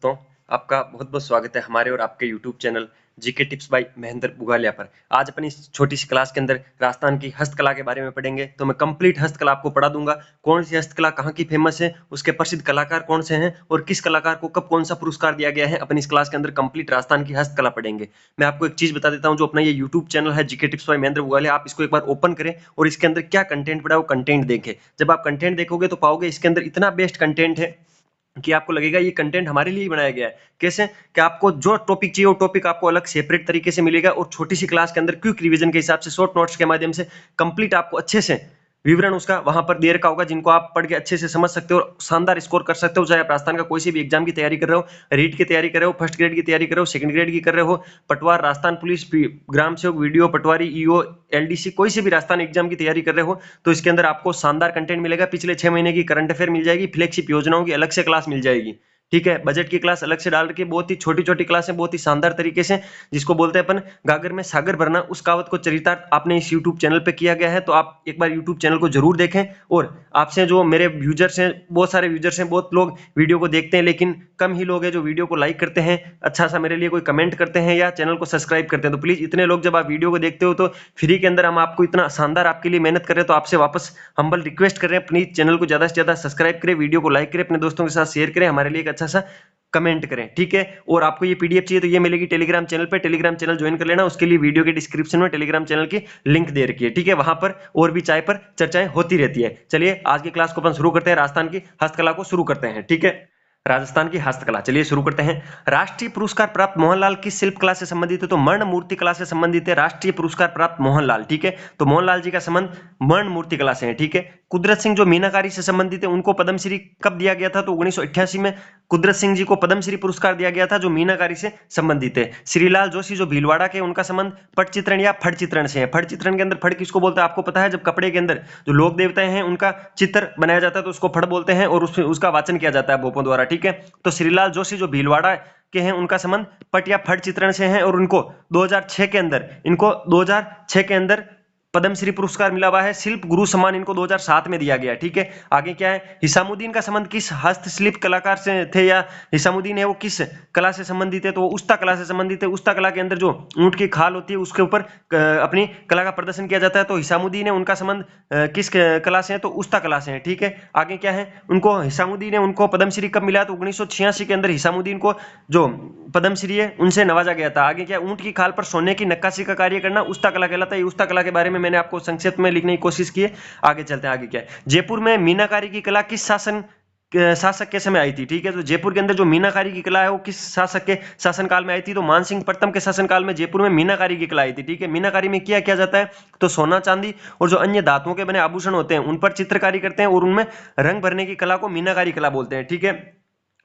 दोस्तों, आपका बहुत-बहुत स्वागत है हमारे और आपके YouTube channel GK tips by Mahendra Bugalia पर। आज अपनी इस छोटी सी क्लास के अंदर राजस्थान की हस्तकला के बारे में पढ़ेंगे। तो मैं कंप्लीट हस्तकला आपको पढ़ा दूंगा। कौन सी हस्तकला कहाँ की फेमस है, उसके प्रसिद्ध कलाकार कौन से हैं और किस कलाकार को कब कौन सा पुरस्कार दिया गया है। अपनी इस क्लास के अंदर कंप्लीट राजस्थान की हस्तकला पढ़ेंगे। मैं आपको एक चीज बता देता हूँ, जो अपना ये यूट्यूब चैनल है GK tips by Mahendra Bugalia, आप इसको एक बार ओपन करें और इसके अंदर क्या कंटेंट पड़ा है वो कंटेंट देखें। जब आप कंटेंट देखोगे तो पाओगे इसके अंदर इतना बेस्ट कंटेंट है कि आपको लगेगा ये कंटेंट हमारे लिए ही बनाया गया है। कैसे कि आपको जो टॉपिक चाहिए वो टॉपिक आपको अलग सेपरेट तरीके से मिलेगा और छोटी सी क्लास के अंदर क्विक रिवीजन के हिसाब से शॉर्ट नोट्स के माध्यम से कंप्लीट आपको अच्छे से विवरण उसका वहां पर दे रखा होगा, जिनको आप पढ़ के अच्छे से समझ सकते हो और शानदार स्कोर कर सकते हो। चाहे आप राजस्थान का कोई सी भी एग्जाम की तैयारी कर रहे हो, रीट की तैयारी कर रहे हो, फर्स्ट ग्रेड की तैयारी कर रहे हो, सेकंड ग्रेड की कर रहे हो, पटवार, राजस्थान पुलिस, ग्राम सेवक, वीडियो पटवारी, ईओ, एलडीसी, कोई से भी राजस्थान एग्जाम की तैयारी कर रहे हो तो इसके अंदर आपको शानदार कंटेंट मिलेगा। पिछले 6 महीने की करंट अफेयर मिल जाएगी, फ्लैगशिप योजनाओं की अलग से क्लास मिल जाएगी। ठीक है, बजट की क्लास अलग से डाल के बहुत ही छोटी छोटी क्लास है, बहुत ही शानदार तरीके से, जिसको बोलते हैं अपन गागर में सागर भरना, उस कहावत को चरितार्थ आपने इस यूट्यूब चैनल पे किया गया है। तो आप एक बार यूट्यूब चैनल को जरूर देखें। और आपसे जो मेरे यूजर्स हैं, बहुत सारे यूजर्स हैं, बहुत लोग वीडियो को देखते हैं लेकिन कम ही लोग हैं जो वीडियो को लाइक करते हैं, अच्छा सा मेरे लिए कोई कमेंट करते हैं या चैनल को सब्सक्राइब करते हैं। तो प्लीज इतने लोग जब आप वीडियो को देखते हो तो फ्री के अंदर हम आपको इतना शानदार आपके लिए मेहनत कर रहे हैं, तो आपसे वापस हम्बल रिक्वेस्ट कर रहे हैं, प्लीज चैनल को ज्यादा से ज्यादा सब्सक्राइब करें, वीडियो को लाइक करें, अपने दोस्तों के साथ शेयर करें, हमारे लिए एक अच्छा सा कमेंट करें। ठीक है, और आपको ये पीडीएफ चाहिए तो ये मिलेगी टेलीग्राम चैनल पे, टेलीग्राम चैनल ज्वाइन कर लेना। उसके लिए वीडियो के डिस्क्रिप्शन में टेलीग्राम चैनल की लिंक दे रखी है। ठीक है, वहां पर और भी चाय पर चर्चाएं होती रहती है। चलिए आज की क्लास को अपन शुरू करते हैं, राजस्थान की हस्तकला को शुरू करते हैं। ठीक है, राजस्थान की हस्तकला, चलिए शुरू करते हैं। राष्ट्रीय पुरस्कार प्राप्त मोहनलाल किस शिल्प कला से संबंधित है? तो मर्ण मूर्ति कला से संबंधित है राष्ट्रीय पुरस्कार प्राप्त मोहनलाल। ठीक है, तो मोहनलाल जी का संबंध मर्ण मूर्ति कला से है। ठीक है, कुदरत सिंह जो मीनाकारी से संबंधित है, उनको पद्मश्री कब दिया गया था? तो 1988 में कुदरत सिंह जी को पद्मश्री पुरस्कार दिया गया था, जो मीनाकारी से संबंधित है। श्रीलाल जोशी जो भीलवाड़ा के, उनका संबंध पट चित्रण या फट चित्रण से है। फट चित्रण के अंदर फट किसको बोलते हैं आपको पता है? जब कपड़े के अंदर जो लोक देवता हैं उनका चित्र बनाया जाता है तो उसको फट बोलते हैं और उसका वाचन किया जाता है भोपों द्वारा। ठीक है, तो श्रीलाल जोशी जो भीलवाड़ा के हैं उनका संबंध पट या फट चित्रण से है और उनको 2006 के अंदर पद्मश्री पुरस्कार मिला हुआ है। शिल्प गुरु सम्मान इनको 2007 में दिया गया। ठीक है, आगे क्या है? हिसामुद्दीन का संबंध किस हस्तशिल्प कलाकार से थे, या हिसामुद्दीन है वो किस कला से संबंधित है? तो वो उस्ता कला से संबंधित है। उस्ता कला के अंदर जो ऊंट की खाल होती है उसके ऊपर अपनी कला का प्रदर्शन किया जाता है। तो हिसामुद्दीन है, उनका संबंध किस कला से है? तो उस्ता कला से है। ठीक है, आगे क्या है? उनको हिसामुद्दीन है, उनको पद्मश्री कब मिला? तो 1986 के अंदर हिसामुद्दीन को जो पद्मश्री है उनसे नवाजा गया था। आगे क्या? ऊंट की खाल पर सोने की नक्काशी का कार्य करना उस्ता कला कहलाता है। उस्ता कला के बारे में मैंने आपको संक्षेप में लिखने की कोशिश की है। आगे चलते हैं, आगे क्या है? जयपुर में मीनाकारी की कला किस शासक के समय आई थी? ठीक है, तो जयपुर के अंदर जो मीनाकारी की कला है वो किस शासक के शासनकाल में आई थी? तो मानसिंह प्रथम के शासनकाल में जयपुर में मीनाकारी की कला आई थी। ठीक है, मीनाकारी में क्या किया जाता है? तो सोना, चांदी और जो अन्य धातुओं के बने आभूषण होते हैं उन पर चित्रकारी करते हैं और उनमें रंग भरने की कला को मीनाकारी कला बोलते हैं। ठीक है,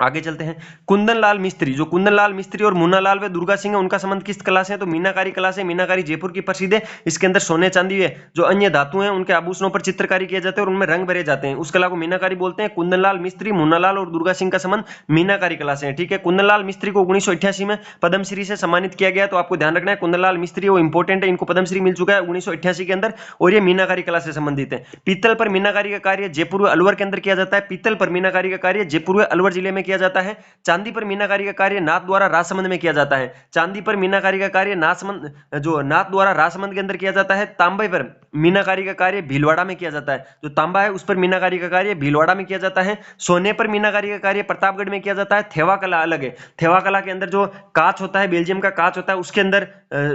आगे चलते हैं। कुंदनलाल मिस्त्री, जो कुंदनलाल मिस्त्री और मुन्नालाल व दुर्गा सिंह है उनका संबंध किस कला से है? तो मीनाकारी कला से। मीनाकारी जयपुर की प्रसिद्ध है, इसके अंदर सोने चांदी है जो अन्य धातु हैं उनके आभूषणों पर चित्रकारी किया जाता है और उनमें रंग भरे जाते हैं, उस कला को मीनाकारी बोलते हैं। कुंदनलाल मिस्त्री, मुन्नालाल और दुर्गा सिंह का संबंध मीनाकारी कला से है। ठीक है, कुंदनलाल मिस्त्री को 1988 में पद्मश्री से सम्मानित किया गया। तो आपको ध्यान रखना है, कुंदनलाल मिस्त्री वो इंपॉर्टेंट है, इनको पद्मश्री मिल चुका है 1988 के अंदर और ये मीनाकारी कला से संबंधित है। पीतल पर मीनाकारी का कार्य जयपुर व अलवर के अंदर किया जाता है। पीतल पर मीनाकारी का कार्य जयपुर व अलवर जिले में किया जाता है। चांदी पर मीनाकारी का कार्य नाथ द्वारा राजसमंद में किया जाता है। चांदी पर मीनाकारी का कार्य नाथ द्वारा राजसमंद के अंदर किया जाता है। तांबे पर मीनाकारी का कार्य भीलवाड़ा में किया जाता है। जो तांबा है उस पर मीनाकारी का कार्य भीलवाड़ा में किया जाता है। सोने पर मीनाकारी का कार्य प्रतापगढ़ में किया जाता है। थेवा कला अलग है। थेवा कला के अंदर जो कांच होता है, बेल्जियम का कांच होता है, उसके अंदर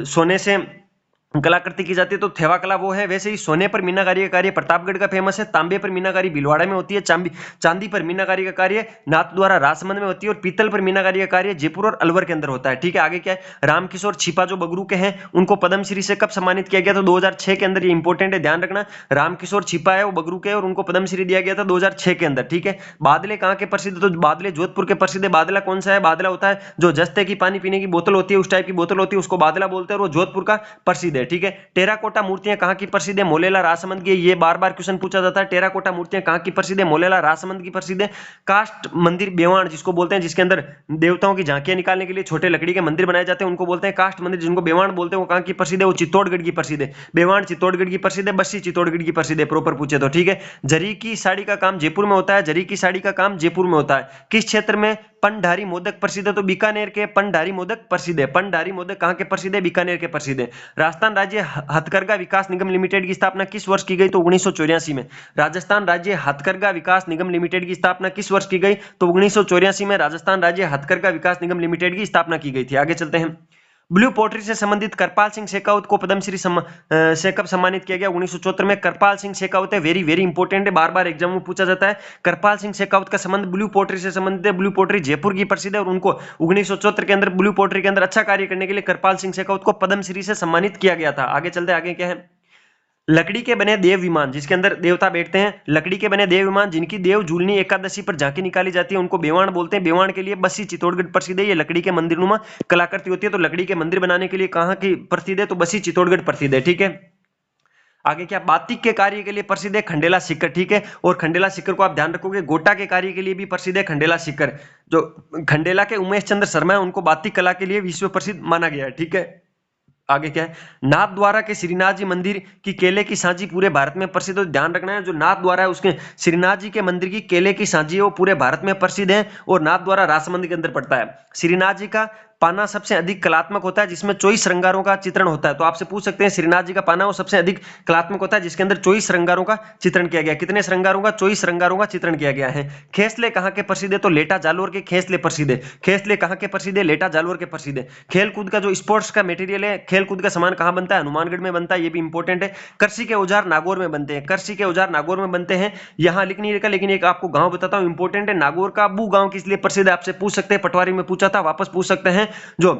सोने से कलाकृति की जाती है, तो थेवा कला वो है। वैसे ही सोने पर मीनाकारी का कार्य प्रतापगढ़ का फेमस है। तांबे पर मीनाकारी भीलवाड़ा में होती है। चांदी पर मीनाकारी का कार्य नाथ द्वारा राजसमंद में होती है और पीतल पर मीनाकारी का कार्य जयपुर और अलवर के अंदर होता है। ठीक है, आगे क्या है? रामकिशोर छिपा जो बगरू के हैं उनको पद्मश्री से कब सम्मानित किया गया? तो 2006 के अंदर। ये इंपॉर्टेंट है, ध्यान रखना। रामकिशोर छिपा है वो बगरू के और उनको पद्मश्री दिया गया था 2006 के अंदर। ठीक है, बादले कहाँ के प्रसिद्ध? तो बादले जोधपुर के प्रसिद्ध है। बादला कौन सा है? बादला होता है जो जस्ते की पानी पीने की बोतल होती है, उस टाइप की बोतल होती है, उसको बादला बोलते हैं और वो जोधपुर का प्रसिद्ध है। ठीक है, टेराकोटा मूर्तियां कहां की प्रसिद्ध है? मोलेला राजसमंद की। ये बार बार क्वेश्चन पूछा जाता है, टेराकोटा मूर्तियां कहां की प्रसिद्ध है? मोलेला राजसमंद की प्रसिद्ध है। काष्ठ मंदिर बेवाण जिसको बोलते हैं, जिसके अंदर देवताओं की झांकियां निकालने के लिए छोटे लकड़ी के मंदिर बनाए जाते हैं, उनको बोलते हैं काष्ठ मंदिर, जिनको बेवाण बोलते हैं। वो कहां की प्रसिद्ध है? वो चित्तौड़गढ़ की प्रसिद्ध है। बेवाण चित्तौड़गढ़ की प्रसिद्ध है, बस्सी चित्तौड़गढ़ की प्रसिद्ध है, प्रॉपर पूछे तो। ठीक है, जरी की साड़ी का काम जयपुर में होता है। जरी की साड़ी का काम जयपुर में होता है। किस क्षेत्र में पंडारी मोदक प्रसिद्ध है, तो बीकानेर के पंडारी मोदक प्रसिद्ध है। पंडारी मोदक कहाँ के प्रसिद्ध है? बीकानेर के प्रसिद्ध है। राजस्थान राज्य हथकरघा विकास निगम लिमिटेड की स्थापना किस वर्ष की गई? तो 1984 में। राजस्थान राज्य हथकरघा विकास निगम लिमिटेड की स्थापना किस वर्ष की गई? तो 1984 में राजस्थान राज्य हथकरघा विकास निगम लिमिटेड की स्थापना की गई थी। आगे चलते हैं। ब्लू पोट्री से संबंधित करपाल सिंह शेखावत को पद्मश्री से कब सम्मानित किया गया? 1974 में। करपाल सिंह शेखावत है, वेरी वेरी इंपॉर्टेंट है, बार बार एग्जाम में पूछा जाता है। करपाल सिंह शेखावत का संबंध ब्लू पोट्री से संबंधित है। ब्लू पोट्री जयपुर की प्रसिद्ध है और उनको 1974 के अंदर ब्लू पोट्री के अंदर अच्छा कार्य करने के लिए करपाल सिंह शेखावत को पद्मश्री से सम्मानित किया गया था। आगे चलते, आगे क्या है? लकड़ी के बने देव विमान, जिसके अंदर देवता बैठते हैं, लकड़ी के बने देव विमान जिनकी देव झूलनी एकादशी पर झांकी निकाली जाती है, उनको बेवाण बोलते हैं। बेवाण के लिए बस्सी चित्तौड़गढ़ प्रसिद्ध है। ये लकड़ी के मंदिर नुमा कलाकृति होती है, तो लकड़ी के मंदिर बनाने के लिए कहाँ की प्रसिद्ध है? तो बस्सी चित्तौड़गढ़ प्रसिद्ध है। ठीक है, आगे क्या? बातिक के कार्य के लिए प्रसिद्ध है खंडेला सीकर। ठीक है, और खंडेला सीकर को आप ध्यान रखोगे, गोटा के कार्य के लिए भी प्रसिद्ध है खंडेला सीकर। जो खंडेला के उमेश चंद्र शर्मा है, उनको बातिक कला के लिए विश्व प्रसिद्ध माना गया है। ठीक है, आगे क्या है? नाथ द्वारा के श्रीनाथ जी मंदिर की केले की सांची पूरे भारत में प्रसिद्ध है। ध्यान रखना है, जो नाथ द्वारा है उसके श्रीनाथ जी के मंदिर की केले की सांची है वो पूरे भारत में प्रसिद्ध है और नाथ द्वारा राजसमंद के अंदर पड़ता है। श्रीनाथ जी का पाना सबसे अधिक कलात्मक होता है, जिसमें 24 श्रृंगारों का चित्रण होता है। तो आपसे पूछ सकते हैं, श्रीनाथ जी का पाना वो सबसे अधिक कलात्मक होता है जिसके अंदर 24 श्रृंगारों का चित्रण किया गया। कितने श्रृंगारों का? 24 श्रृंगारों का चित्रण किया गया है। खेसले कहाँ के प्रसिद्ध है? तो लेटा जालोर के खेसले प्रसिद्ध है। खेसले कहाँ के प्रसिद्ध है? लेटा जालोर के प्रसिद्ध है। खेलकूद का जो स्पोर्ट्स का मटेरियल है, खेलकूद का सामान कहाँ बनता है? हनुमानगढ़ में बनता है, ये भी इंपॉर्टेंट है। कृषि के औजार नागौर में बनते हैं। कृषि के औजार नागौर में बनते हैं, यहाँ लिख नहीं रखा, लेकिन एक आपको गांव बताता हूँ, इंपॉर्टेंट है। नागौर का बू गांव किस लिए प्रसिद्ध है? आपसे पूछ सकते हैं, पटवारी में पूछा था, वापस पूछ सकते हैं। जो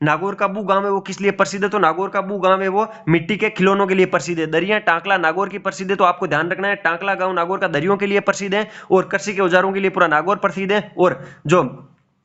नागौर का बू गांव है वो किस लिए प्रसिद्ध है? तो नागौर का बू गांव है वो मिट्टी के खिलौनों के लिए प्रसिद्ध है। दरिया टांकला नागौर की प्रसिद्ध है, तो आपको ध्यान रखना है, टांकला गांव नागौर का दरियों के लिए प्रसिद्ध है और कृषि के औजारों के लिए पूरा नागौर प्रसिद्ध है। और जो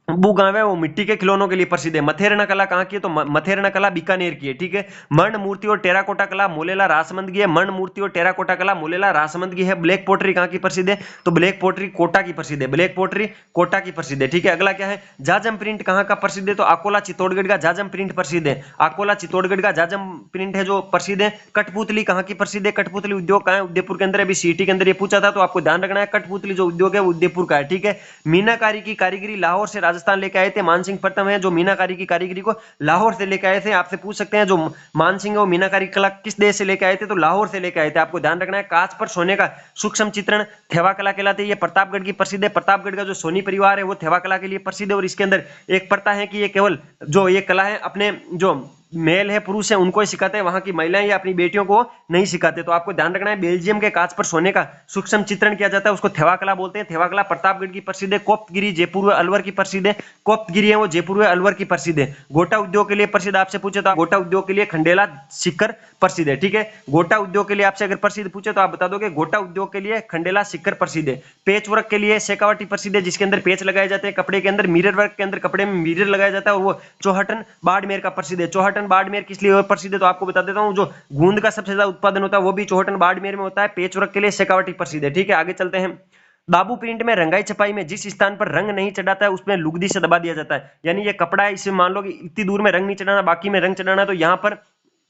बू गांव है वो मिट्टी के खिलौनों के लिए प्रसिद्ध है। मथेरना कला कहाँ की है? तो मथेरना कला बीकानेर की है। ठीक है, मर्ण मूर्ति और टेराकोटा कला मोलेला राजसमंद की है। मर्ण मूर्ति और टेराकोटा कला मोलेला राजसमंद की है। ब्लैक पोट्री कहाँ की प्रसिद्ध है? तो ब्लैक पोट्री कोटा की प्रसिद्ध है। ब्लैक पोट्री कोटा की प्रसिद्ध है। ठीक है, अगला क्या है? जाजम प्रिंट कहाँ का प्रसिद्ध है? तो अकोला चित्तौड़गढ़ का जाजम प्रिंट प्रसिद्ध है। अकोला चित्तौड़गढ़ का जाजम प्रिंट है जो प्रसिद्ध है। कठपुतली कहाँ की प्रसिद्ध है? कठपुतली उद्योग कहाँ है? उदयपुर के अंदर। अभी सीटी के अंदर ये पूछा था, तो आपको ध्यान रखना है, कठपुतली जो उद्योग है वो उदयपुर का है। ठीक है, मीनाकारी की कारीगरी लाहौर से राजस्थान लेके आए थे मानसिंह प्रथम है, जो मीनाकारी की कारीगरी को लाहौर से लेके आए थे। आपसे पूछ सकते हैं, जो मानसिंह है वो मीनाकारी कला किस देश से लेके आए थे? तो लाहौर से लेके आए थे। आपको ध्यान रखना है, कांच पर सोने का सूक्ष्म चित्रण थेवा कला कहलाती है। ये प्रतापगढ़ की प्रसिद्ध है। प्रतापगढ़ का जो सोनी परिवार है वो थेवा कला के लिए प्रसिद्ध है और इसके अंदर एक प्रथा है कि ये केवल जो ये कला है अपने जो मेल है पुरुष है उनको ही सिखाते हैं, वहां की महिलाएं या अपनी बेटियों को नहीं सिखाते। तो आपको ध्यान रखना है, बेल्जियम के कांच पर सोने का सूक्ष्म चित्रण किया जाता है, उसको थेवा कला बोलते हैं। थेवा कला प्रतापगढ़ की प्रसिद्ध है। कोप्तगिरी जयपुर व अलवर की प्रसिद्ध है। कोप्तगिरी है वो जयपुर व अलवर की प्रसिद्ध है। गोटा उद्योग के लिए प्रसिद्ध आपसे पूछे तो गोटा उद्योग के लिए खंडेला सीकर प्रसिद्ध है। ठीक है, गोटा उद्योग के लिए आपसे अगर प्रसिद्ध पूछे तो आप बता दोगे गोटा उद्योग के लिए खंडेला सीकर प्रसिद्ध है। पेच वर्क के लिए शेखावाटी प्रसिद्ध है, जिसके अंदर पेच लगाए जाते हैं कपड़े के अंदर। मिरर वर्क के अंदर कपड़े में मिरर लगाया जाता है और वो चौहटन बाड़मेर का प्रसिद्ध है। चौहटन बाड़मेर किस लिए प्रसिद्ध है? तो आपको बता देता हूं, जो गूंद का सबसे ज्यादा उत्पादन होता है वो भी चौहटन बाड़मेर में होता है। पेच वर्क के लिए शेखावाटी प्रसिद्ध है। ठीक है, आगे चलते हैं। दाबू प्रिंट में रंगाई छपाई में जिस स्थान पर रंग नहीं चढ़ाता है उसमें लुगदी से दबा दिया जाता है। यानी ये कपड़ा है, इसे मान लो कि इतनी दूर में रंग नहीं चढ़ाना, बाकी में रंग चढ़ाना, तो यहाँ पर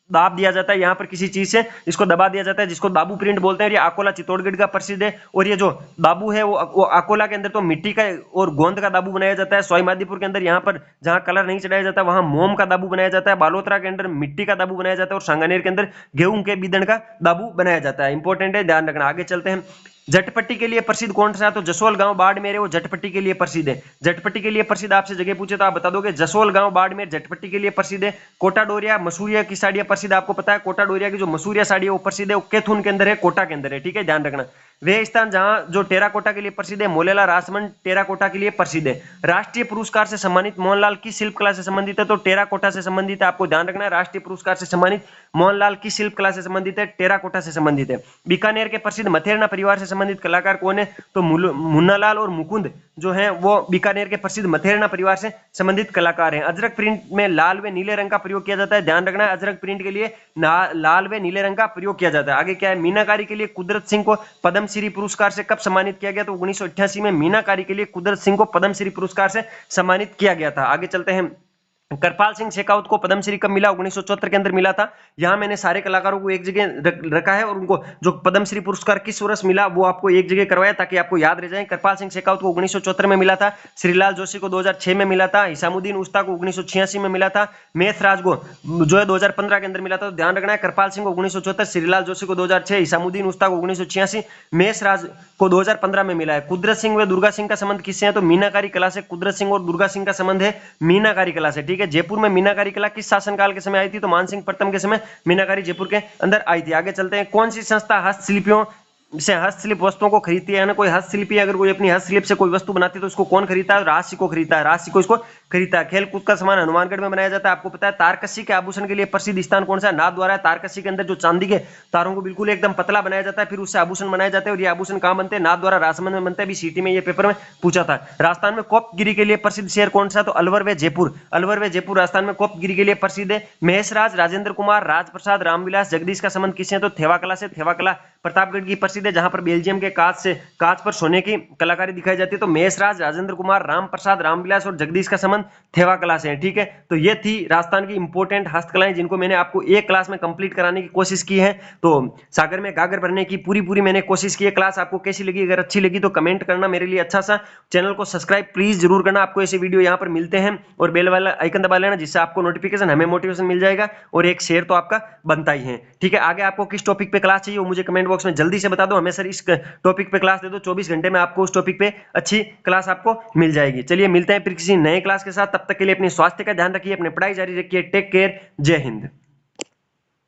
दाब दिया जाता है, यहाँ पर किसी चीज से इसको दबा दिया जाता है, जिसको दाबू प्रिंट बोलते हैं। ये अकोला चित्तौड़गढ़ का प्रसिद्ध है। और ये जो दाबू है वो अकोला के अंदर तो मिट्टी का और गोंद का दाबू बनाया जाता है। सवाई माधोपुर के अंदर यहाँ पर जहाँ कलर नहीं चढ़ाया जाता वहां मोम का दाबू बनाया जाता है। बालोतरा के अंदर मिट्टी का दाबू बनाया जाता है और सांगानेर के अंदर गेहूं के बीदड़ का दाबू बनाया जाता है। इंपॉर्टेंट है, ध्यान रखना। आगे चलते हैं। झटपट्टी के लिए प्रसिद्ध कौन सा है? तो जसोल गांव बाड़मेर है वो झटपट्टी के लिए प्रसिद्ध है। झटपट्टी के लिए प्रसिद्ध आपसे जगह पूछे तो आप बता दोगे जसोल गांव बाड़मेर झटपट्टी के लिए प्रसिद्ध है। कोटा डोरिया मसूरिया की साड़ियां प्रसिद्ध, आपको पता है कोटा डोरिया की जो मसूरिया साड़ी है वो प्रसिद्ध है, वो केथुन के अंदर है, कोटा के अंदर है। ठीक है, ध्यान रखना। वे स्थान जहां जो टेराकोटा के लिए प्रसिद्ध है, मोलेला राजसमंद टेराकोटा के लिए प्रसिद्ध है। राष्ट्रीय पुरस्कार से सम्मानित मोहनलाल की शिल्प कला से संबंधित है? तो टेराकोटा से संबंधित है। आपको ध्यान रखना है, राष्ट्रीय पुरस्कार से सम्मानित मोहनलाल की शिल्प कला से संबंधित है, टेराकोटा से संबंधित है। बीकानेर के प्रसिद्ध मथेरना परिवार से संबंधित कलाकार कौन है? तो मुन्नालाल और मुकुंद जो है वो बीकानेर के प्रसिद्ध मथेरना परिवार से संबंधित कलाकार हैं। अजरक प्रिंट में लाल व नीले रंग का प्रयोग किया जाता है। ध्यान रखना है, अजरक प्रिंट के लिए लाल व नीले रंग का प्रयोग किया जाता है। आगे क्या है? मीनाकारी के लिए कुदरत सिंह को पद्मश्री पुरस्कार से कब सम्मानित किया गया? तो 1988 में मीनाकारी के लिए कुदरत सिंह को पद्मश्री पुरस्कार से सम्मानित किया गया था। आगे चलते हैं। कृपाल सिंह शेखावत को पद्मश्री कब मिला? 1974 के अंदर मिला था। यहाँ मैंने सारे कलाकारों को एक जगह रखा है और उनको जो पद्मश्री पुरस्कार किस वर्ष मिला वो आपको एक जगह करवाया ताकि आपको याद रह जाए। कृपाल सिंह शेखावत को 1974 में मिला था, श्रीलाल जोशी को 2006 में मिला था, हिसामुद्दीन उस्ता को 1986 में मिला था, मेथ राज को जो है 2015 के अंदर मिला था। तो ध्यान रखना है, कृपाल सिंह को 1974, श्रीलाल जोशी को 2006, हिसामुद्दीन उस्ता को 1986, मेष राज को 2015 में मिला है। कुदरत सिंह व दुर्गा सिंह का संबंध किससे है? तो मीनाकारी कला से कुदरत सिंह और दुर्गा सिंह का संबंध है मीनाकारी कला से। ठीक है, जयपुर में मीनाकारी कला किस शासनकाल के समय आई थी? तो मानसिंह प्रथम के समय मीनाकारी जयपुर के अंदर आई थी। आगे चलते हैं, कौन सी संस्था हस्तशिल्पियों से हस्तशिल्प वस्तुओं को खरीदती है? कोई हस्तशिल्पी अगर कोई अपनी हस्तशिल्प से कोई वस्तु बनाती है तो उसको कौन खरीदता है? राजसी को खरीदता है, राजसी को इसको खरीदता है। खेल कूद का सामान हनुमानगढ़ में बनाया जाता है। आपको पता है तारकसी के आभूषण के लिए प्रसिद्ध स्थान कौन सा है? नाथद्वारा। तारकसी के अंदर जो चांदी के तारों को बिल्कुल एकदम पतला बनाया जाता है, फिर उससे आभूषण बनाए जाते हैं। और ये आभूषण कहां बनते हैं? नाथद्वारा राजसमंद में बनते हैं। अभी सीटी में ये पेपर में पूछा था। राजस्थान में कोपगिरी के लिए प्रसिद्ध शहर कौन सा? तो अलवर व जयपुर। अलवर व जयपुर राजस्थान में कोपगिरी के लिए प्रसिद्ध है। महेशराज, राजेंद्र कुमार, राजप्रसाद, रामविलास, जगदीश का संबंध किससे है? तो थेवा कला से। थेवा कला प्रतापगढ़ की प्रसिद्ध है, जहां पर बेल्जियम के कांच पर सोने की कलाकारी दिखाई जाती है। तो महेशराज, राजेंद्र कुमार, रामप्रसाद, रामविलास और जगदीश का संबंध थेवा कला से है। ठीक है, तो ये थी राजस्थान की इंपॉर्टेंट हस्तकलाएं जिनको मैंने आपको एक क्लास में कंप्लीट कराने की कोशिश की है। तो सागर में गागर भरने की पूरी मैंने कोशिश की है। क्लास आपको कैसी लगी? अगर अच्छी लगी तो कमेंट करना मेरे लिए अच्छा सा। चैनल को सब्सक्राइब प्लीज जरूर करना। आपको ऐसे वीडियो यहाँ पर मिलते हैं और बेल वाला आइकन दबा लेना, जिससे आपको नोटिफिकेशन, हमें मोटिवेशन मिल जाएगा और एक शेयर तो आपका बनता ही है। ठीक है, आगे आपको किस टॉपिक पे क्लास चाहिए वो मुझे कमेंट बॉक्स में जल्दी से बता दो। हमें सर इस टॉपिक पे क्लास दे दो, 24 घंटे में आपको उस टॉपिक पे अच्छी क्लास आपको मिल जाएगी। चलिए मिलते हैं फिर किसी नए क्लास के साथ। तब तक के लिए अपने स्वास्थ्य का ध्यान रखिए, अपनी पढ़ाई जारी रखिए। टेक केयर, जय हिंद।